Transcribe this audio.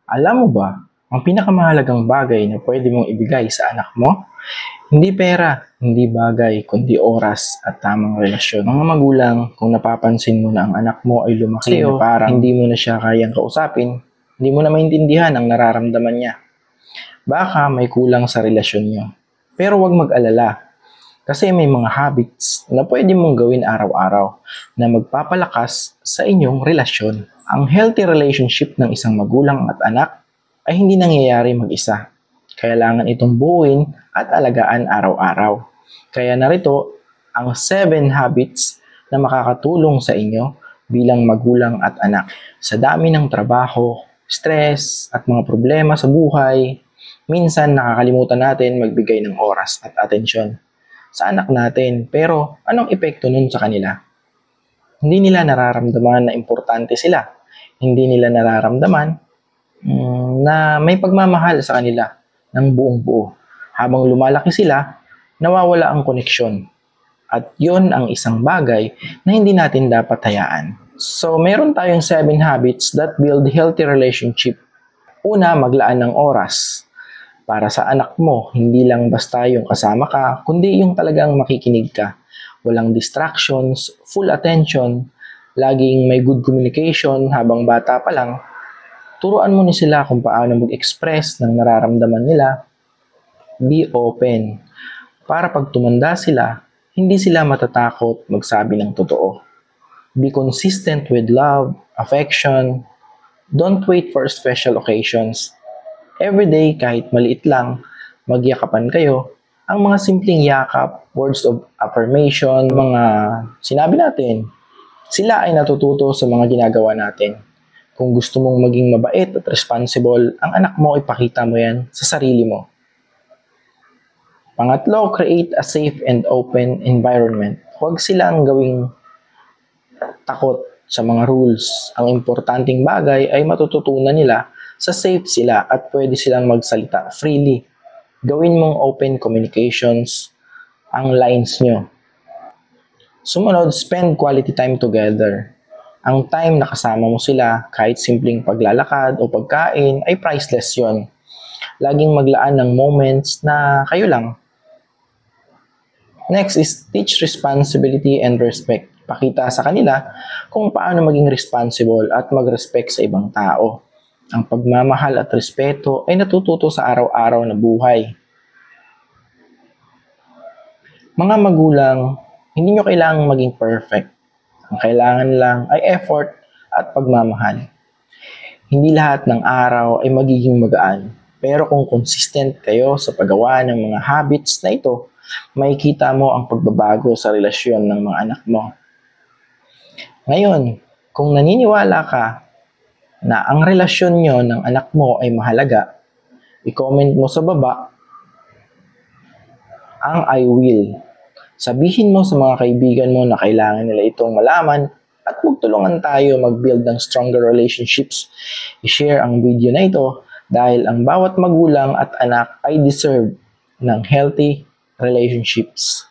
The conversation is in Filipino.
Alam mo ba, ang pinakamahalagang bagay na pwede mong ibigay sa anak mo? Hindi pera, hindi bagay, kundi oras at tamang relasyon. Mga magulang, kung napapansin mo na ang anak mo ay lumaki na parang hindi mo na siya kayang kausapin, hindi mo na maintindihan ang nararamdaman niya. Baka may kulang sa relasyon niyo. Pero huwag mag-alala, kasi may mga habits na pwede mong gawin araw-araw na magpapalakas sa inyong relasyon. Ang healthy relationship ng isang magulang at anak ay hindi nangyayari mag-isa. Kailangan itong buuin at alagaan araw-araw. Kaya narito ang 7 habits na makakatulong sa inyo bilang magulang at anak. Sa dami ng trabaho, stress at mga problema sa buhay, minsan nakakalimutan natin magbigay ng oras at atensyon sa anak natin. Pero anong epekto nun sa kanila? Hindi nila nararamdaman na importante sila. Hindi nila nararamdaman na may pagmamahal sa kanila ng buong buo. Habang lumalaki sila, nawawala ang koneksyon. At yun ang isang bagay na hindi natin dapat hayaan. So, meron tayong 7 habits that build healthy relationship. Una, maglaan ng oras para sa anak mo. Hindi lang basta yung kasama ka, kundi yung talagang makikinig ka. Walang distractions, full attention, laging may good communication habang bata pa lang. Turuan mo ni sila kung paano mag-express ng nararamdaman nila. Be open. Para pag tumanda sila, hindi sila matatakot magsabi ng totoo. Be consistent with love, affection. Don't wait for special occasions. Every day, kahit maliit lang, magyakapan kayo. Ang mga simpleng yakap, words of affirmation, mga sinabi natin, sila ay natututo sa mga ginagawa natin. Kung gusto mong maging mabait at responsible, ang anak mo, ipakita mo yan sa sarili mo. Pangatlo, create a safe and open environment. Huwag silang gawing takot sa mga rules. Ang importanteng bagay ay matututunan nila sa safe sila at pwede silang magsalita freely. Gawin mong open communications ang lines nyo. Sumunod, spend quality time together. Ang time na kasama mo sila, kahit simpleng paglalakad o pagkain, ay priceless yon. Laging maglaan ng moments na kayo lang. Next is teach responsibility and respect. Pakita sa kanila kung paano maging responsible at mag-respect sa ibang tao. Ang pagmamahal at respeto ay natututo sa araw-araw na buhay. Mga magulang, hindi nyo kailangang maging perfect. Ang kailangan lang ay effort at pagmamahal. Hindi lahat ng araw ay magiging magaan. Pero kung consistent kayo sa paggawa ng mga habits na ito, makikita mo ang pagbabago sa relasyon ng mga anak mo. Ngayon, kung naniniwala ka na ang relasyon nyo ng anak mo ay mahalaga, i-comment mo sa baba ang I will. Sabihin mo sa mga kaibigan mo na kailangan nila itong malaman at magtulungan tayo mag-build ng stronger relationships. I-share ang video na ito dahil ang bawat magulang at anak ay deserve ng healthy relationships.